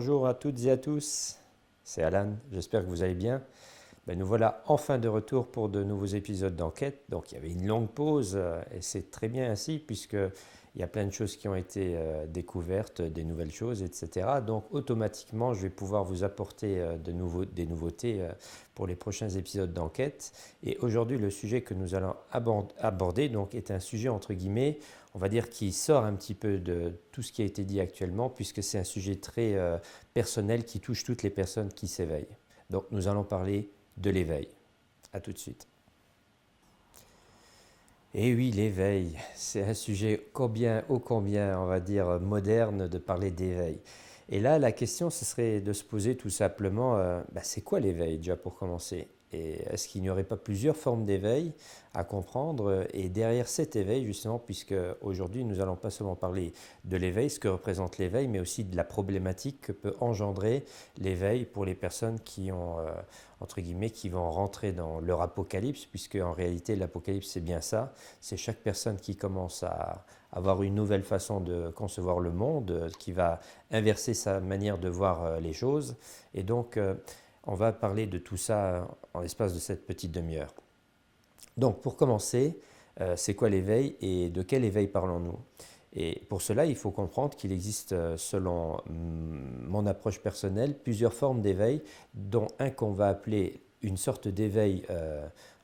Bonjour à toutes et à tous, c'est Alan, j'espère que vous allez bien. Nous voilà enfin de retour pour de nouveaux épisodes d'enquête. Donc il y avait une longue pause et c'est très bien ainsi puisqu'il y a plein de choses qui ont été découvertes, des nouvelles choses, etc. Donc automatiquement je vais pouvoir vous apporter des nouveautés pour les prochains épisodes d'enquête. Et aujourd'hui le sujet que nous allons aborder donc, est un sujet entre guillemets, on va dire qui sort un petit peu de tout ce qui a été dit actuellement puisque c'est un sujet très personnel qui touche toutes les personnes qui s'éveillent. Donc nous allons parler de l'éveil. A tout de suite. Et oui, l'éveil, c'est un sujet ô combien, on va dire, moderne de parler d'éveil. Et là, la question, ce serait de se poser tout simplement, c'est quoi l'éveil déjà pour commencer? Et est-ce qu'il n'y aurait pas plusieurs formes d'éveil à comprendre? Et derrière cet éveil, justement, puisque aujourd'hui, nous allons pas seulement parler de l'éveil, ce que représente l'éveil, mais aussi de la problématique que peut engendrer l'éveil pour les personnes qui ont, entre guillemets, qui vont rentrer dans leur apocalypse, puisque en réalité, l'apocalypse, c'est bien ça. C'est chaque personne qui commence à avoir une nouvelle façon de concevoir le monde, qui va inverser sa manière de voir les choses. Et donc, on va parler de tout ça en l'espace de cette petite demi-heure. Donc, pour commencer, c'est quoi l'éveil et de quel éveil parlons-nous? Et pour cela, il faut comprendre qu'il existe, selon mon approche personnelle, plusieurs formes d'éveil, dont un qu'on va appeler une sorte d'éveil,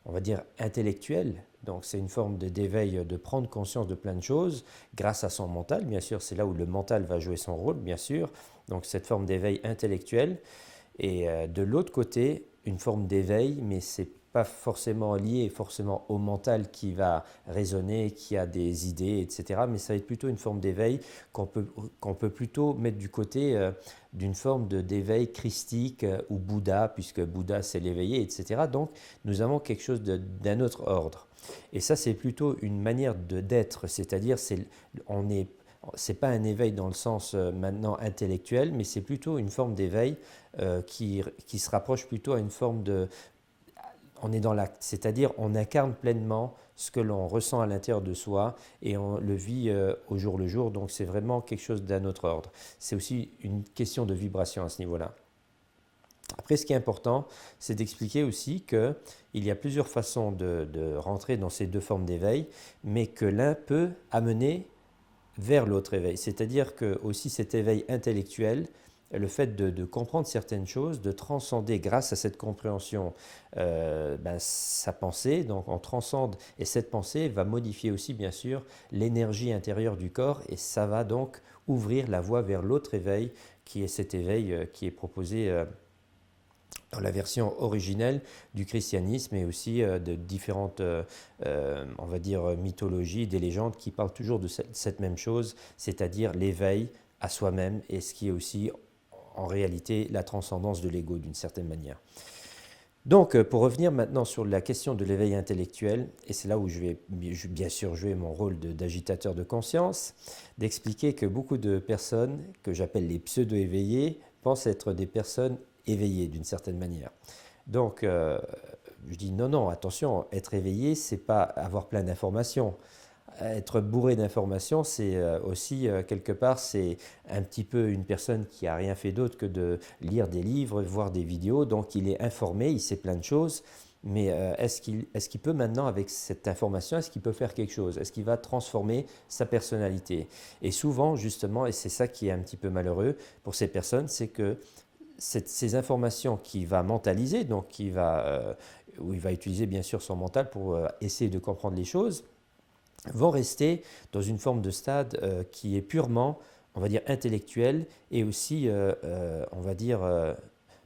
on va dire, intellectuel. Donc c'est une forme d'éveil de prendre conscience de plein de choses grâce à son mental. Bien sûr, c'est là où le mental va jouer son rôle, bien sûr. Donc cette forme d'éveil intellectuel. Et de l'autre côté, une forme d'éveil, mais c'est pas forcément lié forcément au mental qui va raisonner, qui a des idées, etc. Mais ça va être plutôt une forme d'éveil qu'on peut plutôt mettre du côté d'une forme d'éveil christique ou Bouddha, puisque Bouddha c'est l'éveillé, etc. Donc nous avons quelque chose d'un autre ordre. Et ça c'est plutôt une manière d'être, c'est-à-dire on est c'est pas un éveil dans le sens maintenant intellectuel, mais c'est plutôt une forme d'éveil qui se rapproche plutôt à une forme de... On est dans l'acte, c'est-à-dire on incarne pleinement ce que l'on ressent à l'intérieur de soi et on le vit au jour le jour, donc c'est vraiment quelque chose d'un autre ordre. C'est aussi une question de vibration à ce niveau-là. Après, ce qui est important, c'est d'expliquer aussi qu'il y a plusieurs façons de rentrer dans ces deux formes d'éveil, mais que l'un peut amener vers l'autre éveil. C'est-à-dire que aussi cet éveil intellectuel, le fait de comprendre certaines choses, de transcender grâce à cette compréhension sa pensée, donc on transcende et cette pensée va modifier aussi bien sûr l'énergie intérieure du corps et ça va donc ouvrir la voie vers l'autre éveil qui est cet éveil qui est proposé dans la version originelle du christianisme et aussi de différentes, on va dire, mythologies, des légendes qui parlent toujours de cette même chose, c'est-à-dire l'éveil à soi-même et ce qui est aussi en réalité la transcendance de l'ego d'une certaine manière. Donc, pour revenir maintenant sur la question de l'éveil intellectuel, et c'est là où je vais bien sûr jouer mon rôle d'agitateur de conscience, d'expliquer que beaucoup de personnes, que j'appelle les pseudo-éveillés, pensent être des personnes éveillées d'une certaine manière. Donc, je dis non, attention, être éveillé, c'est pas avoir plein d'informations. Être bourré d'informations, c'est aussi, quelque part, c'est un petit peu une personne qui n'a rien fait d'autre que de lire des livres, voir des vidéos, donc il est informé, il sait plein de choses, mais est-ce qu'il peut maintenant, avec cette information, est-ce qu'il peut faire quelque chose? Est-ce qu'il va transformer sa personnalité? Et souvent, justement, et c'est ça qui est un petit peu malheureux pour ces personnes, c'est que ces informations qu'il va mentaliser, donc où il va utiliser bien sûr son mental pour essayer de comprendre les choses, vont rester dans une forme de stade qui est purement, on va dire, intellectuel et aussi, on va dire,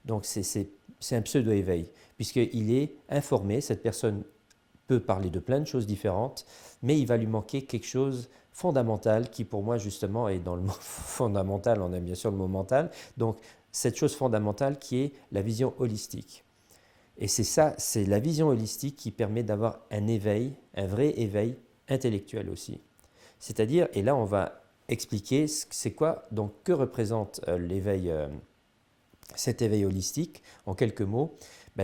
donc c'est un pseudo-éveil, puisqu'il est informé, cette personne peut parler de plein de choses différentes, mais il va lui manquer quelque chose fondamental qui pour moi justement est dans le mot fondamental, on a bien sûr le mot mental, donc cette chose fondamentale qui est la vision holistique. Et c'est ça, c'est la vision holistique qui permet d'avoir un éveil, un vrai éveil intellectuel aussi. C'est-à-dire, et là on va expliquer c'est quoi, donc que représente l'éveil, cet éveil holistique en quelques mots.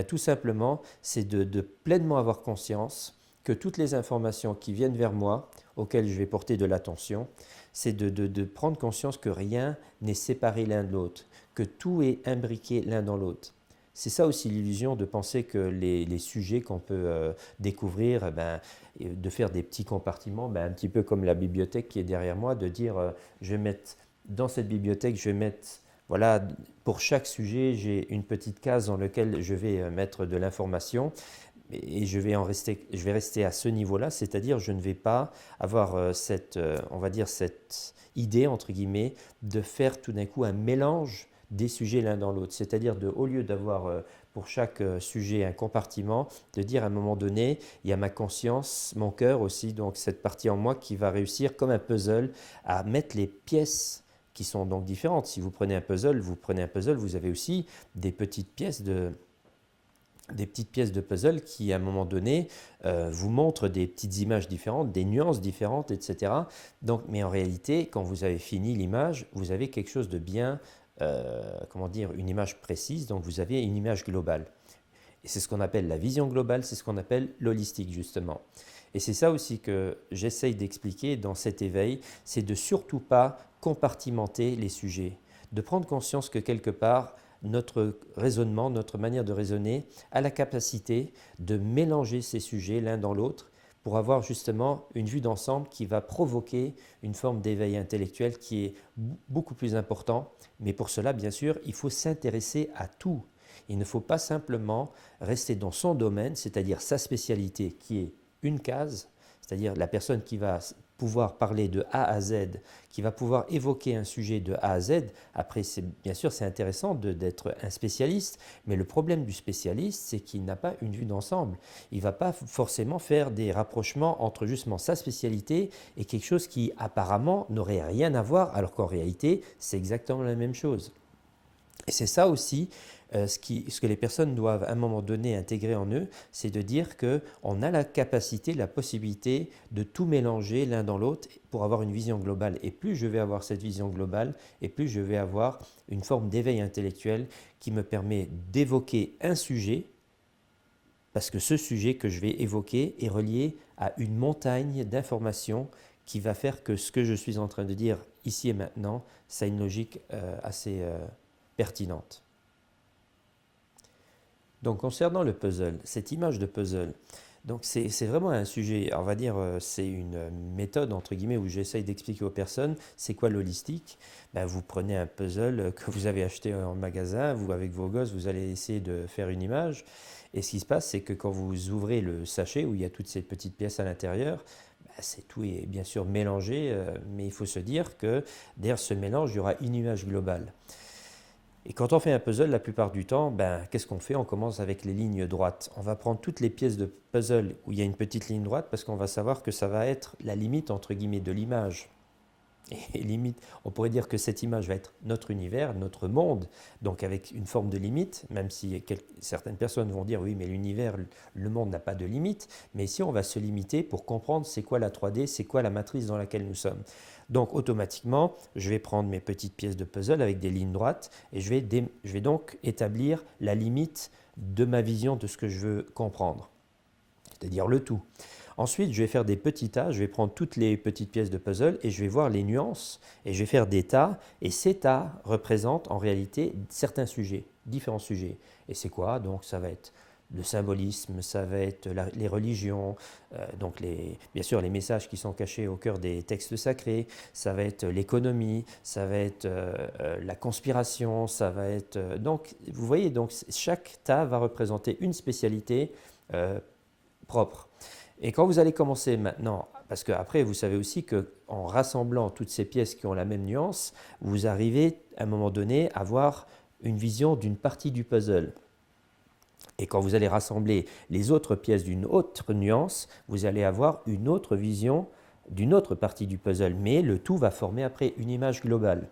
Tout simplement, c'est de pleinement avoir conscience que toutes les informations qui viennent vers moi auquel je vais porter de l'attention, c'est de prendre conscience que rien n'est séparé l'un de l'autre, que tout est imbriqué l'un dans l'autre. C'est ça aussi l'illusion de penser que les sujets qu'on peut découvrir, de faire des petits compartiments, un petit peu comme la bibliothèque qui est derrière moi, de dire je vais mettre dans cette bibliothèque, je vais mettre, voilà, pour chaque sujet, j'ai une petite case dans laquelle je vais mettre de l'information et je vais rester à ce niveau-là, c'est-à-dire je ne vais pas avoir on va dire cette idée, entre guillemets, de faire tout d'un coup un mélange des sujets l'un dans l'autre. C'est-à-dire au lieu d'avoir pour chaque sujet un compartiment, de dire à un moment donné, il y a ma conscience, mon cœur aussi, donc cette partie en moi qui va réussir comme un puzzle à mettre les pièces qui sont donc différentes. Si vous prenez un puzzle, vous avez aussi des petites pièces de puzzle qui, à un moment donné, vous montrent des petites images différentes, des nuances différentes, etc. Donc, mais en réalité, quand vous avez fini l'image, vous avez quelque chose de bien, comment dire, une image précise, donc vous avez une image globale. Et c'est ce qu'on appelle la vision globale, c'est ce qu'on appelle l'holistique, justement. Et c'est ça aussi que j'essaye d'expliquer dans cet éveil, c'est de surtout pas compartimenter les sujets, de prendre conscience que quelque part, notre raisonnement, notre manière de raisonner a la capacité de mélanger ces sujets l'un dans l'autre pour avoir justement une vue d'ensemble qui va provoquer une forme d'éveil intellectuel qui est beaucoup plus important. Mais pour cela, bien sûr, il faut s'intéresser à tout. Il ne faut pas simplement rester dans son domaine, c'est-à-dire sa spécialité qui est une case, c'est-à-dire la personne qui va pouvoir parler de A à Z, qui va pouvoir évoquer un sujet de A à Z. Après, bien sûr, c'est intéressant d'être un spécialiste, mais le problème du spécialiste, c'est qu'il n'a pas une vue d'ensemble. Il ne va pas forcément faire des rapprochements entre justement sa spécialité et quelque chose qui apparemment n'aurait rien à voir, alors qu'en réalité, c'est exactement la même chose. Et c'est ça aussi ce que les personnes doivent à un moment donné intégrer en eux, c'est de dire qu'on a la capacité, la possibilité de tout mélanger l'un dans l'autre pour avoir une vision globale. Et plus je vais avoir cette vision globale, et plus je vais avoir une forme d'éveil intellectuel qui me permet d'évoquer un sujet, parce que ce sujet que je vais évoquer est relié à une montagne d'informations qui va faire que ce que je suis en train de dire ici et maintenant, ça a une logique assez pertinente. Donc concernant le puzzle, cette image de puzzle, donc c'est vraiment un sujet, on va dire, c'est une méthode entre guillemets où j'essaye d'expliquer aux personnes c'est quoi l'holistique. Vous prenez un puzzle que vous avez acheté en magasin, vous avec vos gosses, vous allez essayer de faire une image. Et ce qui se passe, c'est que quand vous ouvrez le sachet où il y a toutes ces petites pièces à l'intérieur, tout est bien sûr mélangé, mais il faut se dire que derrière ce mélange, il y aura une image globale. Et quand on fait un puzzle, la plupart du temps, qu'est-ce qu'on fait? On commence avec les lignes droites. On va prendre toutes les pièces de puzzle où il y a une petite ligne droite parce qu'on va savoir que ça va être la limite, entre guillemets, de l'image. Et limite, on pourrait dire que cette image va être notre univers, notre monde, donc avec une forme de limite, même si certaines personnes vont dire oui, mais l'univers, le monde n'a pas de limite, mais ici on va se limiter pour comprendre c'est quoi la 3D, c'est quoi la matrice dans laquelle nous sommes. Donc automatiquement, je vais prendre mes petites pièces de puzzle avec des lignes droites et je vais donc établir la limite de ma vision de ce que je veux comprendre, c'est-à-dire le tout. Ensuite, je vais faire des petits tas, je vais prendre toutes les petites pièces de puzzle et je vais voir les nuances et je vais faire des tas. Et ces tas représentent en réalité certains sujets, différents sujets. Et c'est quoi? Donc ça va être le symbolisme, ça va être les religions, donc bien sûr les messages qui sont cachés au cœur des textes sacrés, ça va être l'économie, ça va être la conspiration, ça va être... donc vous voyez, donc, chaque tas va représenter une spécialité propre. Et quand vous allez commencer maintenant, parce qu'après vous savez aussi qu'en rassemblant toutes ces pièces qui ont la même nuance, vous arrivez à un moment donné à avoir une vision d'une partie du puzzle. Et quand vous allez rassembler les autres pièces d'une autre nuance, vous allez avoir une autre vision d'une autre partie du puzzle. Mais le tout va former après une image globale.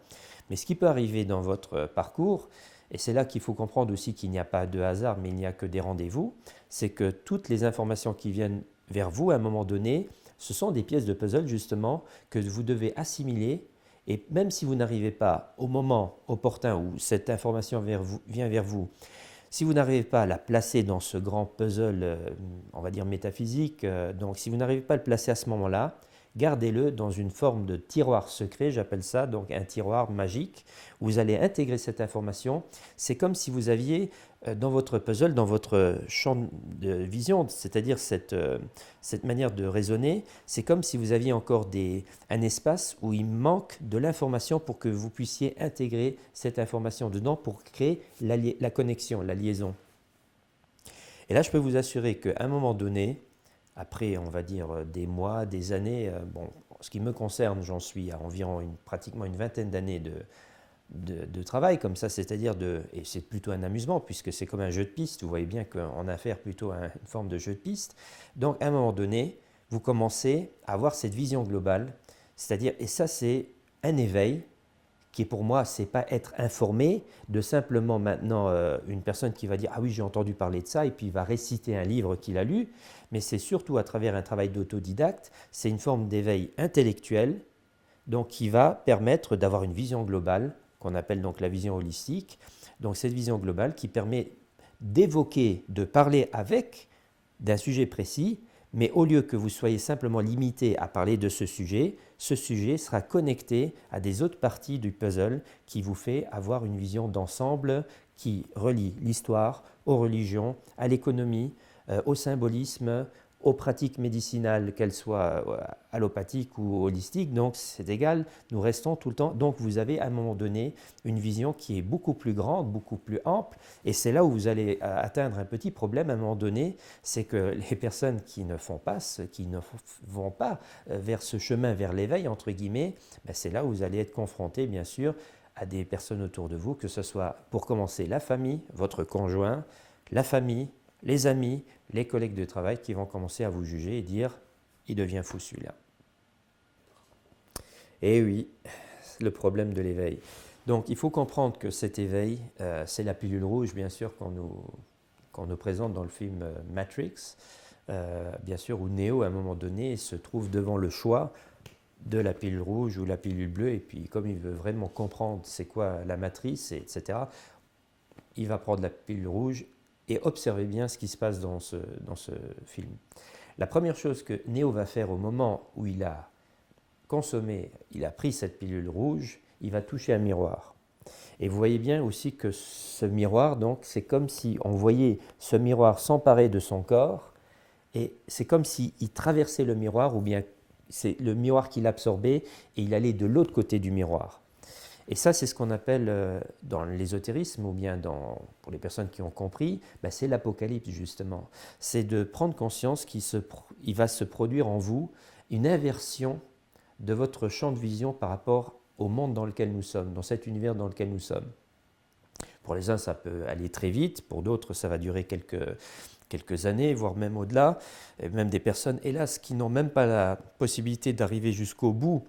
Mais ce qui peut arriver dans votre parcours, et c'est là qu'il faut comprendre aussi qu'il n'y a pas de hasard, mais il n'y a que des rendez-vous, c'est que toutes les informations qui viennent vers vous à un moment donné, ce sont des pièces de puzzle justement que vous devez assimiler. Et même si vous n'arrivez pas au moment opportun où cette information vient vers vous, si vous n'arrivez pas à la placer dans ce grand puzzle, on va dire métaphysique, donc si vous n'arrivez pas à le placer à ce moment-là, gardez-le dans une forme de tiroir secret, j'appelle ça donc un tiroir magique, où vous allez intégrer cette information. C'est comme si vous aviez dans votre puzzle, dans votre champ de vision, c'est-à-dire cette manière de raisonner, c'est comme si vous aviez encore un espace où il manque de l'information pour que vous puissiez intégrer cette information dedans pour créer la connexion, la liaison. Et là, je peux vous assurer qu'à un moment donné, après, on va dire, des mois, des années, bon, en ce qui me concerne, j'en suis à environ pratiquement une vingtaine d'années de travail comme ça, c'est-à-dire et c'est plutôt un amusement puisque c'est comme un jeu de piste, vous voyez bien qu'on a affaire plutôt à une forme de jeu de piste. Donc à un moment donné, vous commencez à avoir cette vision globale, c'est-à-dire, et ça c'est un éveil qui est pour moi, c'est pas être informé de simplement maintenant une personne qui va dire ah oui j'ai entendu parler de ça et puis il va réciter un livre qu'il a lu, mais c'est surtout à travers un travail d'autodidacte, c'est une forme d'éveil intellectuel donc qui va permettre d'avoir une vision globale qu'on appelle donc la vision holistique. Donc cette vision globale qui permet d'évoquer, de parler avec d'un sujet précis, mais au lieu que vous soyez simplement limité à parler de ce sujet sera connecté à des autres parties du puzzle qui vous fait avoir une vision d'ensemble qui relie l'histoire aux religions, à l'économie, au symbolisme, aux pratiques médicinales, qu'elles soient allopathiques ou holistiques, donc c'est égal, nous restons tout le temps. Donc vous avez à un moment donné une vision qui est beaucoup plus grande, beaucoup plus ample, et c'est là où vous allez atteindre un petit problème à un moment donné, c'est que les personnes qui ne font pas, qui ne vont pas vers ce chemin, vers l'éveil, entre guillemets, ben c'est là où vous allez être confronté, bien sûr, à des personnes autour de vous, que ce soit pour commencer la famille, votre conjoint, la famille, les amis, les collègues de travail qui vont commencer à vous juger et dire « il devient fou celui-là ». Et oui, le problème de l'éveil. Donc il faut comprendre que cet éveil, c'est la pilule rouge bien sûr qu'on nous présente dans le film Matrix, bien sûr où Neo à un moment donné se trouve devant le choix de la pilule rouge ou la pilule bleue et puis comme il veut vraiment comprendre c'est quoi la matrice, etc., il va prendre la pilule rouge. Et observez bien ce qui se passe dans ce film. La première chose que Neo va faire au moment où il a consommé, il a pris cette pilule rouge, il va toucher un miroir. Et vous voyez bien aussi que ce miroir, donc, c'est comme si on voyait ce miroir s'emparer de son corps, et c'est comme s'il traversait le miroir, ou bien c'est le miroir qu'il absorbait, et il allait de l'autre côté du miroir. Et ça, c'est ce qu'on appelle dans l'ésotérisme, ou bien pour les personnes qui ont compris, c'est l'apocalypse justement. C'est de prendre conscience qu'il va se produire en vous une inversion de votre champ de vision par rapport au monde dans lequel nous sommes, dans cet univers dans lequel nous sommes. Pour les uns, ça peut aller très vite, pour d'autres, ça va durer quelques années, voire même au-delà. Et même des personnes, hélas, qui n'ont même pas la possibilité d'arriver jusqu'au bout.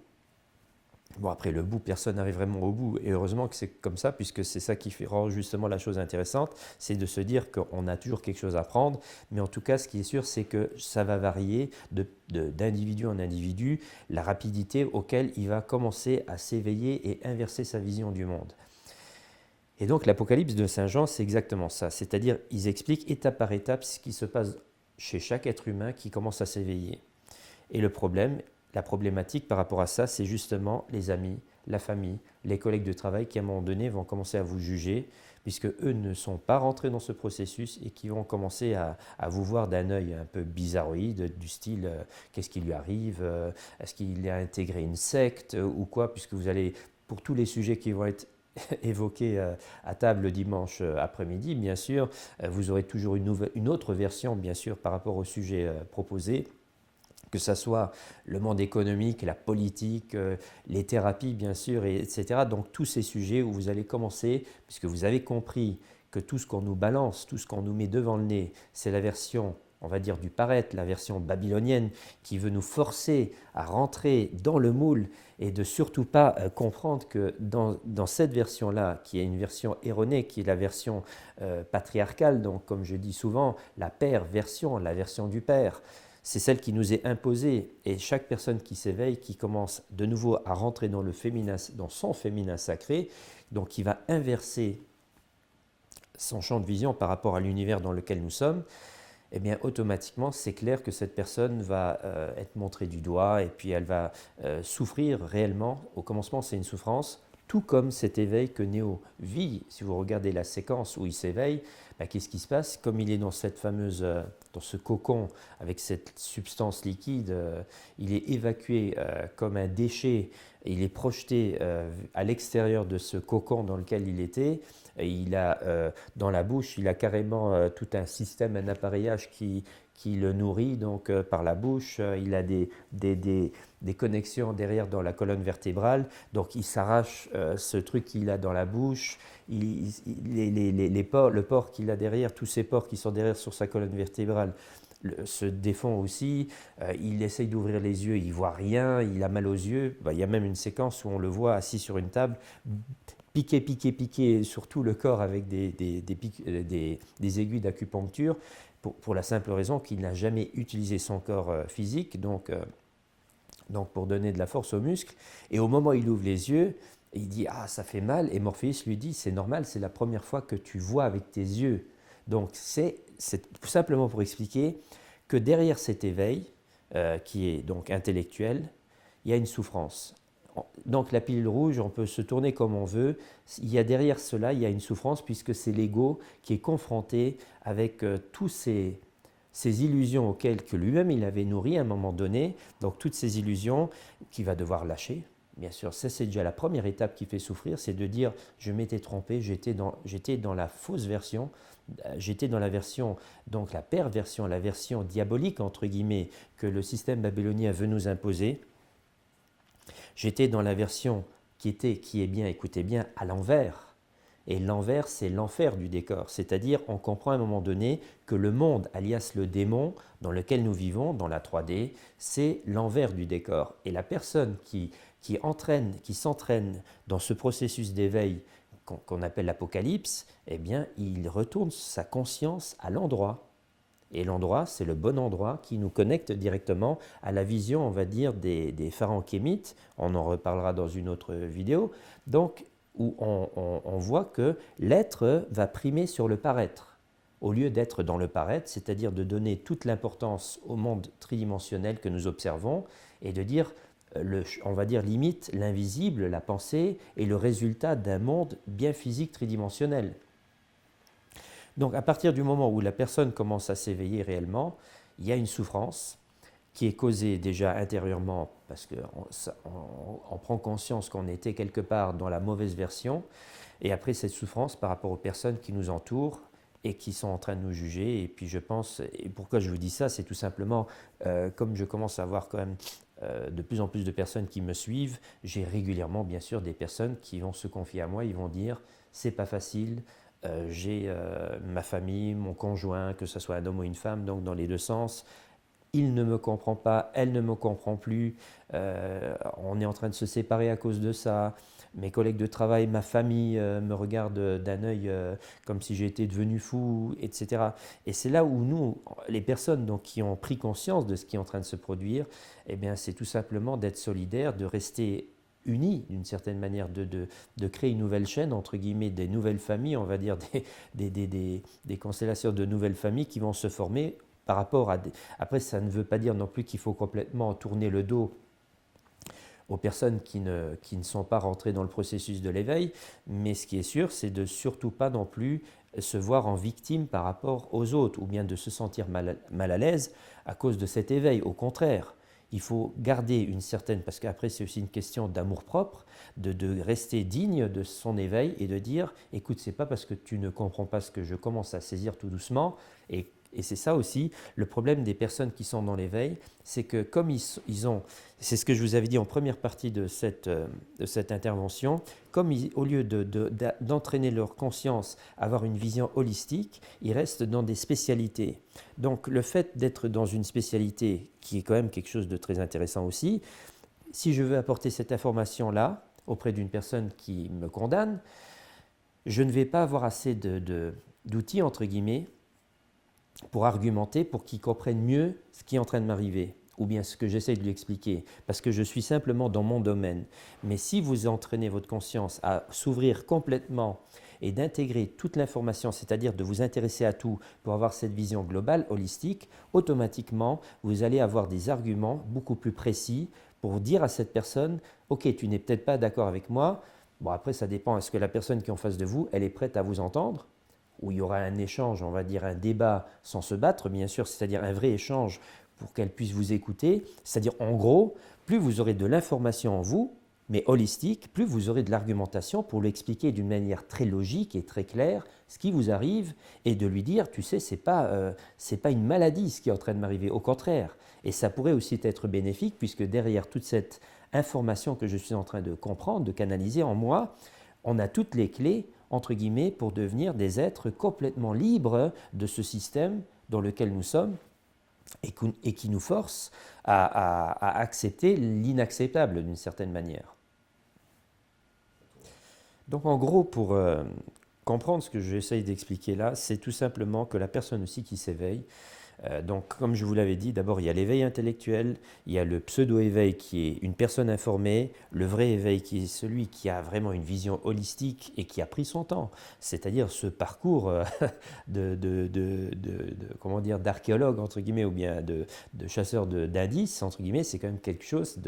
Bon, après, le bout, personne n'arrive vraiment au bout. Et heureusement que c'est comme ça, puisque c'est ça qui rend justement la chose intéressante, c'est de se dire qu'on a toujours quelque chose à prendre. Mais en tout cas, ce qui est sûr, c'est que ça va varier d'individu en individu, la rapidité auquel il va commencer à s'éveiller et inverser sa vision du monde. Et donc, l'Apocalypse de Saint Jean, c'est exactement ça. C'est-à-dire, ils expliquent étape par étape ce qui se passe chez chaque être humain qui commence à s'éveiller. Et le problème, la problématique par rapport à ça, c'est justement les amis, la famille, les collègues de travail qui à un moment donné vont commencer à vous juger puisque eux ne sont pas rentrés dans ce processus et qui vont commencer à vous voir d'un œil un peu bizarroïde du style qu'est-ce qui lui arrive, est-ce qu'il a intégré une secte ou quoi, puisque vous allez, pour tous les sujets qui vont être évoqué à table le dimanche après-midi, bien sûr, vous aurez toujours une autre version, bien sûr, par rapport au sujet proposé, que ce soit le monde économique, la politique, les thérapies, bien sûr, etc. Donc, tous ces sujets où vous allez commencer, puisque vous avez compris que tout ce qu'on nous balance, tout ce qu'on nous met devant le nez, c'est la version, on va dire, du paraître, la version babylonienne qui veut nous forcer à rentrer dans le moule et de surtout pas comprendre que dans cette version-là, qui est une version erronée, qui est la version patriarcale, donc comme je dis souvent, la père-version, la version du père, c'est celle qui nous est imposée et chaque personne qui s'éveille, qui commence de nouveau à rentrer dans le féminin, dans son féminin sacré, donc qui va inverser son champ de vision par rapport à l'univers dans lequel nous sommes, eh bien automatiquement, c'est clair que cette personne va être montrée du doigt et puis elle va souffrir réellement. Au commencement, c'est une souffrance, tout comme cet éveil que Néo vit. Si vous regardez la séquence où il s'éveille, bah, qu'est-ce qui se passe? Comme il est dans cette fameuse, dans ce cocon avec cette substance liquide, il est évacué comme un déchet, il est projeté à l'extérieur de ce cocon dans lequel il était. Et il a dans la bouche, il a carrément tout un système, un appareillage qui le nourrit donc par la bouche. Il a des connexions derrière dans la colonne vertébrale. Donc il s'arrache ce truc qu'il a dans la bouche. Le porc qu'il a derrière, tous ces porcs qui sont derrière sur sa colonne vertébrale se défont aussi. Il essaye d'ouvrir les yeux, il ne voit rien, il a mal aux yeux. Il y a même une séquence où on le voit assis sur une table, piquer sur tout le corps avec des aiguilles d'acupuncture, pour la simple raison qu'il n'a jamais utilisé son corps physique, donc pour donner de la force aux muscles. Et au moment où il ouvre les yeux, il dit « Ah, ça fait mal », et Morpheus lui dit « C'est normal, c'est la première fois que tu vois avec tes yeux ». Donc c'est simplement pour expliquer que derrière cet éveil, qui est donc intellectuel, il y a une souffrance. Donc la pilule rouge, on peut se tourner comme on veut. Il y a derrière cela, il y a une souffrance puisque c'est l'ego qui est confronté avec tous ces illusions auxquelles que lui-même il avait nourri à un moment donné. Donc toutes ces illusions qu'il va devoir lâcher. Bien sûr, ça c'est déjà la première étape qui fait souffrir, c'est de dire je m'étais trompé, j'étais dans la fausse version, j'étais dans la version, donc la perversion, la version diabolique entre guillemets que le système babylonien veut nous imposer. J'étais dans la version qui est bien, écoutez bien, à l'envers. Et l'envers, c'est l'enfer du décor. C'est-à-dire, on comprend à un moment donné que le monde, alias le démon, dans lequel nous vivons, dans la 3D, c'est l'envers du décor. Et la personne qui s'entraîne dans ce processus d'éveil qu'on appelle l'apocalypse, eh bien, il retourne sa conscience à l'endroit. Et l'endroit, c'est le bon endroit qui nous connecte directement à la vision, on va dire, des pharaons kémites. On en reparlera dans une autre vidéo. Donc, où on voit que l'être va primer sur le paraître, au lieu d'être dans le paraître, c'est-à-dire de donner toute l'importance au monde tridimensionnel que nous observons et de dire, on va dire limite, l'invisible, la pensée est le résultat d'un monde bien physique tridimensionnel. Donc à partir du moment où la personne commence à s'éveiller réellement, il y a une souffrance qui est causée déjà intérieurement parce qu'on prend conscience qu'on était quelque part dans la mauvaise version, et après cette souffrance par rapport aux personnes qui nous entourent et qui sont en train de nous juger. Et puis je pense, et pourquoi je vous dis ça, c'est tout simplement, comme je commence à avoir quand même de plus en plus de personnes qui me suivent, j'ai régulièrement bien sûr des personnes qui vont se confier à moi, ils vont dire c'est pas facile, j'ai ma famille, mon conjoint, que ce soit un homme ou une femme, donc dans les deux sens, il ne me comprend pas, elle ne me comprend plus, on est en train de se séparer à cause de ça, mes collègues de travail, ma famille me regardent d'un œil comme si j'étais devenu fou, etc. Et c'est là où nous, les personnes donc, qui ont pris conscience de ce qui est en train de se produire, eh bien, c'est tout simplement d'être solidaires, de rester unis d'une certaine manière, de créer une nouvelle chaîne, entre guillemets, des nouvelles familles, on va dire des constellations de nouvelles familles qui vont se former par rapport à... Après, ça ne veut pas dire non plus qu'il faut complètement tourner le dos aux personnes qui ne sont pas rentrées dans le processus de l'éveil, mais ce qui est sûr, c'est de surtout pas non plus se voir en victime par rapport aux autres, ou bien de se sentir mal à l'aise à cause de cet éveil. Au contraire, il faut garder une certaine, parce qu'après c'est aussi une question d'amour-propre, de rester digne de son éveil et de dire, écoute, c'est pas parce que tu ne comprends pas ce que je commence à saisir tout doucement, et c'est ça aussi, le problème des personnes qui sont dans l'éveil, c'est que comme ils ont, c'est ce que je vous avais dit en première partie de cette intervention, comme au lieu d'entraîner leur conscience à avoir une vision holistique, ils restent dans des spécialités. Donc le fait d'être dans une spécialité, qui est quand même quelque chose de très intéressant aussi, si je veux apporter cette information-là auprès d'une personne qui me condamne, je ne vais pas avoir assez d'outils, entre guillemets, pour argumenter, pour qu'ils comprennent mieux ce qui est en train de m'arriver, ou bien ce que j'essaie de lui expliquer, parce que je suis simplement dans mon domaine. Mais si vous entraînez votre conscience à s'ouvrir complètement et d'intégrer toute l'information, c'est-à-dire de vous intéresser à tout pour avoir cette vision globale, holistique, automatiquement, vous allez avoir des arguments beaucoup plus précis pour dire à cette personne, ok, tu n'es peut-être pas d'accord avec moi. Bon, après, ça dépend, est-ce que la personne qui est en face de vous, elle est prête à vous entendre? Où il y aura un échange, on va dire un débat sans se battre, bien sûr, c'est-à-dire un vrai échange pour qu'elle puisse vous écouter. C'est-à-dire, en gros, plus vous aurez de l'information en vous, mais holistique, plus vous aurez de l'argumentation pour lui expliquer d'une manière très logique et très claire ce qui vous arrive et de lui dire, tu sais, c'est pas une maladie ce qui est en train de m'arriver, au contraire. Et ça pourrait aussi être bénéfique puisque derrière toute cette information que je suis en train de comprendre, de canaliser en moi, on a toutes les clés, entre guillemets, pour devenir des êtres complètement libres de ce système dans lequel nous sommes et qui nous force à accepter l'inacceptable d'une certaine manière. Donc en gros, pour comprendre ce que j'essaye d'expliquer là, c'est tout simplement que la personne aussi qui s'éveille, donc, comme je vous l'avais dit, d'abord il y a l'éveil intellectuel, il y a le pseudo-éveil qui est une personne informée, le vrai éveil qui est celui qui a vraiment une vision holistique et qui a pris son temps, c'est-à-dire ce parcours comment dire, d'archéologue, entre guillemets, ou bien de chasseur d'indices, entre guillemets, c'est quand même quelque chose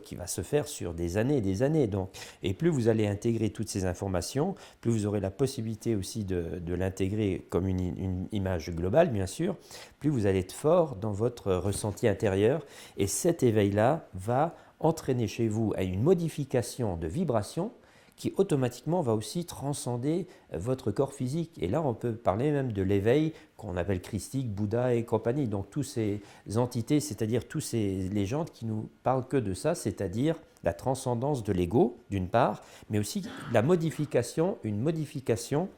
qui va se faire sur des années et des années. Donc, et plus vous allez intégrer toutes ces informations, plus vous aurez la possibilité aussi de l'intégrer comme une image globale, bien sûr, plus vous allez être fort dans votre ressenti intérieur. Et cet éveil-là va entraîner chez vous à une modification de vibration qui automatiquement va aussi transcender votre corps physique. Et là, on peut parler même de l'éveil qu'on appelle christique, Bouddha et compagnie. Donc, toutes ces entités, c'est-à-dire tous ces légendes qui nous parlent que de ça, c'est-à-dire la transcendance de l'ego, d'une part, mais aussi une modification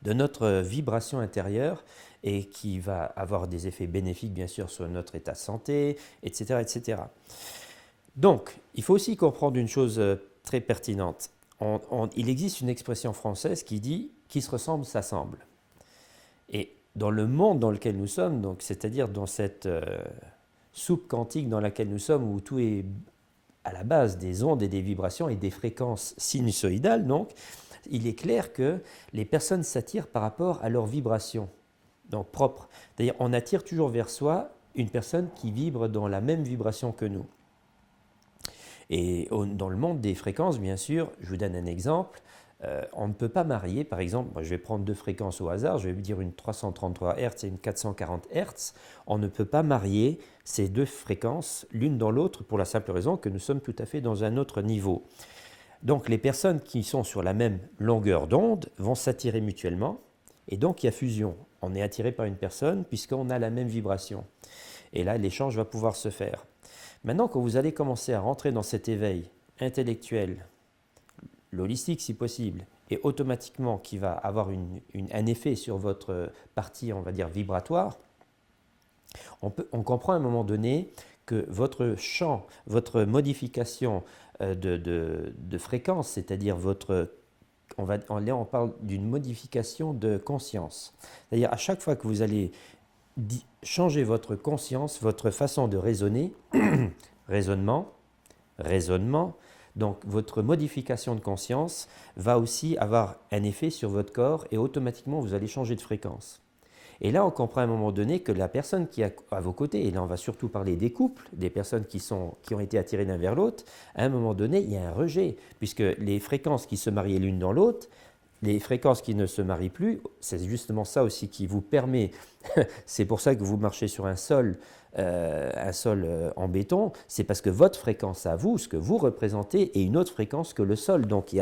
de notre vibration intérieure et qui va avoir des effets bénéfiques, bien sûr, sur notre état de santé, etc., etc. Donc, il faut aussi comprendre une chose très pertinente. Il existe une expression française qui dit « qui se ressemble s'assemble ». Et dans le monde dans lequel nous sommes, donc, c'est-à-dire dans cette soupe quantique dans laquelle nous sommes, où tout est à la base des ondes et des vibrations et des fréquences sinusoïdales, donc, il est clair que les personnes s'attirent par rapport à leurs vibrations, donc propres. C'est-à-dire, on attire toujours vers soi une personne qui vibre dans la même vibration que nous. Et dans le monde des fréquences, bien sûr, je vous donne un exemple, on ne peut pas marier, par exemple, moi je vais prendre deux fréquences au hasard, je vais vous dire une 333 Hz et une 440 Hz, on ne peut pas marier ces deux fréquences l'une dans l'autre pour la simple raison que nous sommes tout à fait dans un autre niveau. Donc les personnes qui sont sur la même longueur d'onde vont s'attirer mutuellement et donc il y a fusion. On est attiré par une personne puisqu'on a la même vibration. Et là, l'échange va pouvoir se faire. Maintenant, quand vous allez commencer à rentrer dans cet éveil intellectuel, l'holistique si possible, et automatiquement qui va avoir un effet sur votre partie, on va dire, vibratoire, on comprend à un moment donné que votre champ, votre modification de fréquence, c'est-à-dire on parle d'une modification de conscience. C'est-à-dire à chaque fois que vous allez changer votre conscience, votre façon de raisonner, raisonnement, donc votre modification de conscience va aussi avoir un effet sur votre corps et automatiquement vous allez changer de fréquence. Et là, on comprend à un moment donné que la personne qui est à vos côtés, et là on va surtout parler des couples, des personnes qui ont été attirées l'un vers l'autre, à un moment donné, il y a un rejet, puisque les fréquences qui se mariaient l'une dans l'autre, les fréquences qui ne se marient plus, c'est justement ça aussi qui vous permet, c'est pour ça que vous marchez sur un sol en béton, c'est parce que votre fréquence à vous, ce que vous représentez, est une autre fréquence que le sol. Donc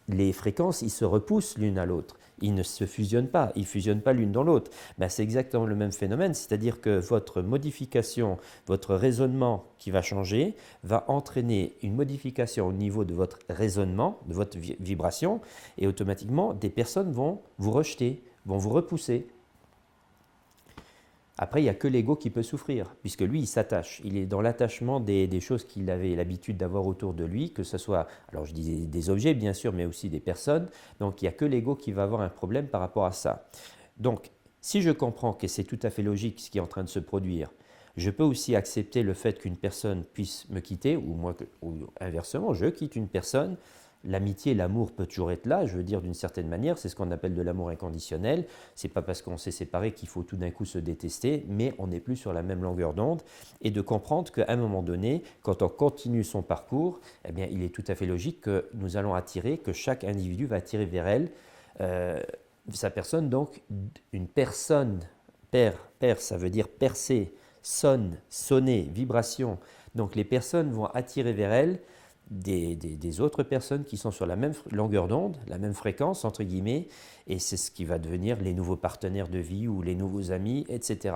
les fréquences, ils se repoussent l'une à l'autre. Ils ne se fusionnent pas, ils ne fusionnent pas l'une dans l'autre. Ben, c'est exactement le même phénomène, c'est-à-dire que votre modification, votre raisonnement qui va changer, va entraîner une modification au niveau de votre raisonnement, de votre vibration, et automatiquement, des personnes vont vous rejeter, vont vous repousser. Après, il n'y a que l'ego qui peut souffrir, puisque lui, il s'attache. Il est dans l'attachement des choses qu'il avait l'habitude d'avoir autour de lui, que ce soit, alors je dis des objets bien sûr, mais aussi des personnes. Donc, il n'y a que l'ego qui va avoir un problème par rapport à ça. Donc, si je comprends que c'est tout à fait logique ce qui est en train de se produire, je peux aussi accepter le fait qu'une personne puisse me quitter, ou inversement, je quitte une personne. L'amitié, l'amour peut toujours être là, je veux dire d'une certaine manière, c'est ce qu'on appelle de l'amour inconditionnel. C'est pas parce qu'on s'est séparé qu'il faut tout d'un coup se détester, mais on n'est plus sur la même longueur d'onde. Et de comprendre qu'à un moment donné, quand on continue son parcours, eh bien, il est tout à fait logique que nous allons attirer, que chaque individu va attirer vers elle euh, sa personne. Donc, une personne, père, ça veut dire percer, sonne, sonner, vibration. Donc, les personnes vont attirer vers elle des autres personnes qui sont sur la même longueur d'onde, la même fréquence, entre guillemets, et c'est ce qui va devenir les nouveaux partenaires de vie ou les nouveaux amis, etc.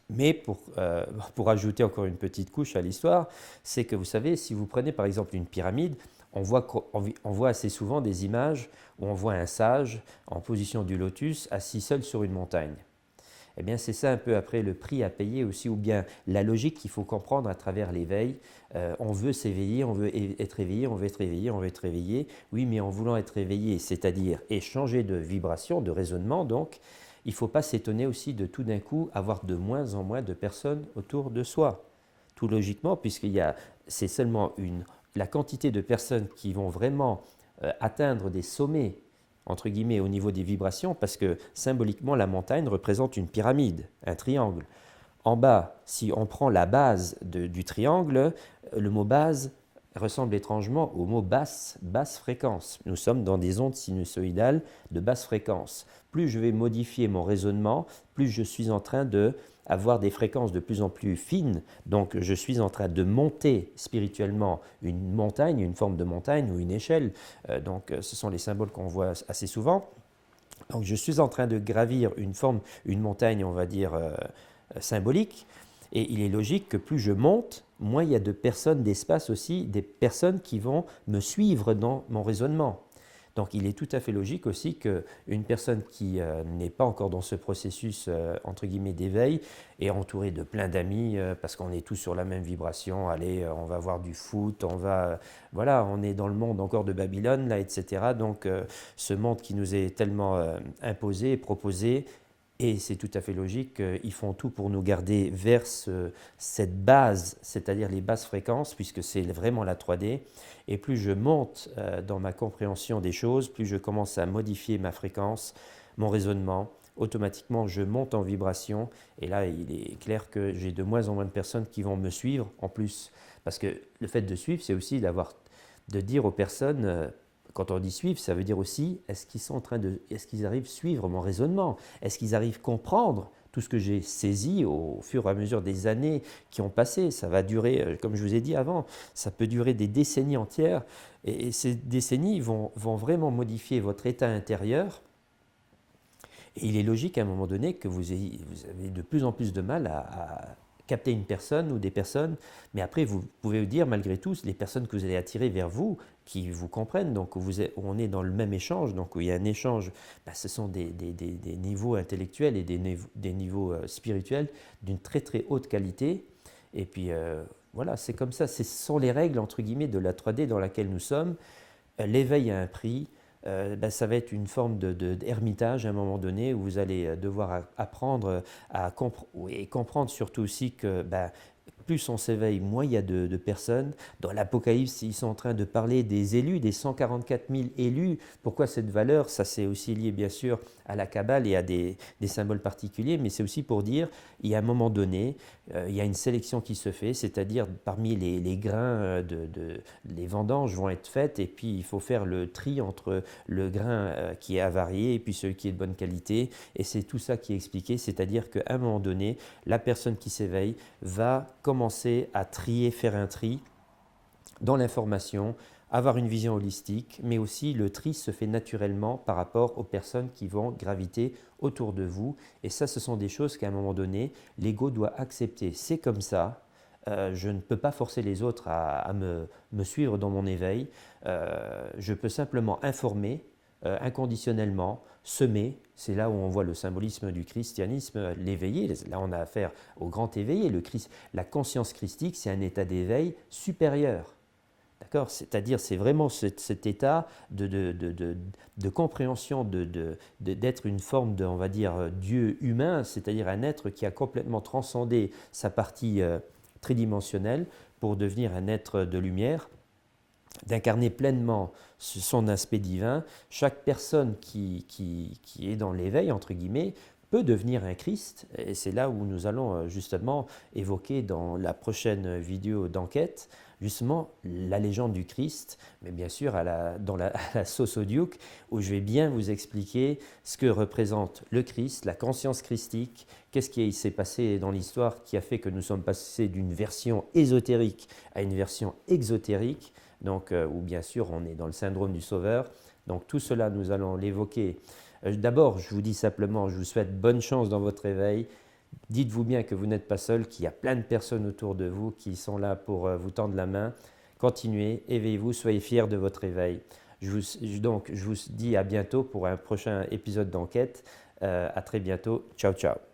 Mais pour ajouter encore une petite couche à l'histoire, c'est que vous savez, si vous prenez par exemple une pyramide, on voit assez souvent des images où on voit un sage en position du lotus assis seul sur une montagne. Eh bien, c'est ça un peu après le prix à payer aussi, ou bien la logique qu'il faut comprendre à travers l'éveil. On veut s'éveiller, on veut être éveillé, on veut être éveillé, on veut être éveillé. Oui, mais en voulant être éveillé, c'est-à-dire échanger de vibration, de raisonnement, donc, il ne faut pas s'étonner aussi de tout d'un coup avoir de moins en moins de personnes autour de soi. Tout logiquement, c'est seulement la quantité de personnes qui vont vraiment atteindre des sommets entre guillemets, au niveau des vibrations, parce que symboliquement, la montagne représente une pyramide, un triangle. En bas, si on prend la base du triangle, le mot base ressemble étrangement au mot basse, basse fréquence. Nous sommes dans des ondes sinusoïdales de basse fréquence. Plus je vais modifier mon raisonnement, plus je suis en train de avoir des fréquences de plus en plus fines. Donc je suis en train de monter spirituellement une montagne, une forme de montagne ou une échelle. Ce sont les symboles qu'on voit assez souvent. Donc je suis en train de gravir une montagne, on va dire, symbolique. Et il est logique que plus je monte, moins il y a de personnes, d'espace aussi, des personnes qui vont me suivre dans mon raisonnement. Donc il est tout à fait logique aussi qu'une personne qui n'est pas encore dans ce processus entre guillemets d'éveil est entourée de plein d'amis parce qu'on est tous sur la même vibration. Allez, on va voir du foot, voilà, on est dans le monde encore de Babylone là, etc. Donc ce monde qui nous est tellement imposé et proposé. Et c'est tout à fait logique, ils font tout pour nous garder vers cette base, c'est-à-dire les basses fréquences, puisque c'est vraiment la 3D. Et plus je monte dans ma compréhension des choses, plus je commence à modifier ma fréquence, mon raisonnement, automatiquement je monte en vibration. Et là, il est clair que j'ai de moins en moins de personnes qui vont me suivre en plus. Parce que le fait de suivre, c'est aussi de dire aux personnes... Quand on dit suivre, ça veut dire aussi, est-ce qu'ils arrivent à suivre mon raisonnement? Est-ce qu'ils arrivent à comprendre tout ce que j'ai saisi au fur et à mesure des années qui ont passé? Ça va durer, comme je vous ai dit avant, ça peut durer des décennies entières. Et ces décennies vont vraiment modifier votre état intérieur. Et il est logique à un moment donné que vous avez de plus en plus de mal à capter une personne ou des personnes, mais après vous pouvez vous dire malgré tout, les personnes que vous allez attirer vers vous, qui vous comprennent, donc où on est dans le même échange, donc où il y a un échange, ce sont des niveaux intellectuels et des niveaux spirituels d'une très très haute qualité, et puis voilà, c'est comme ça, ce sont les règles entre guillemets de la 3D dans laquelle nous sommes. L'éveil a un prix. Ça va être une forme d'ermitage à un moment donné où vous allez devoir apprendre et comprendre surtout aussi que plus on s'éveille, moins il y a de personnes. Dans l'Apocalypse, ils sont en train de parler des élus, des 144 000 élus. Pourquoi cette valeur? Ça, c'est aussi lié, bien sûr, à la Kabbale et à des symboles particuliers, mais c'est aussi pour dire, il y a un moment donné, il y a une sélection qui se fait, c'est-à-dire parmi les grains, les vendanges vont être faites, et puis il faut faire le tri entre le grain qui est avarié et puis celui qui est de bonne qualité. Et c'est tout ça qui est expliqué, c'est-à-dire qu'à un moment donné, la personne qui s'éveille va commencer à trier, faire un tri dans l'information, avoir une vision holistique, mais aussi le tri se fait naturellement par rapport aux personnes qui vont graviter autour de vous. Et ça, ce sont des choses qu'à un moment donné, l'ego doit accepter. C'est comme ça. Je ne peux pas forcer les autres à me suivre dans mon éveil. Je peux simplement informer inconditionnellement, semer. C'est là où on voit le symbolisme du christianisme, l'éveillé. Là, on a affaire au grand éveillé. La conscience christique, c'est un état d'éveil supérieur. D'accord? C'est-à-dire, c'est vraiment cet état de compréhension, d'être une forme de, on va dire, Dieu humain, c'est-à-dire un être qui a complètement transcendé sa partie tridimensionnelle pour devenir un être de lumière. d'incarner pleinement son aspect divin, chaque personne qui est dans l'éveil, entre guillemets, peut devenir un Christ. Et c'est là où nous allons justement évoquer dans la prochaine vidéo d'enquête, justement la légende du Christ, mais bien sûr dans à la sauce au Duke, où je vais bien vous expliquer ce que représente le Christ, la conscience christique, qu'est-ce qui s'est passé dans l'histoire qui a fait que nous sommes passés d'une version ésotérique à une version exotérique, donc, où bien sûr on est dans le syndrome du sauveur. Donc tout cela, nous allons l'évoquer. D'abord, je vous dis simplement, je vous souhaite bonne chance dans votre réveil. Dites-vous bien que vous n'êtes pas seul, qu'il y a plein de personnes autour de vous qui sont là pour vous tendre la main. Continuez, éveillez-vous, soyez fiers de votre réveil. Donc, je vous dis à bientôt pour un prochain épisode d'enquête. À très bientôt. Ciao, ciao.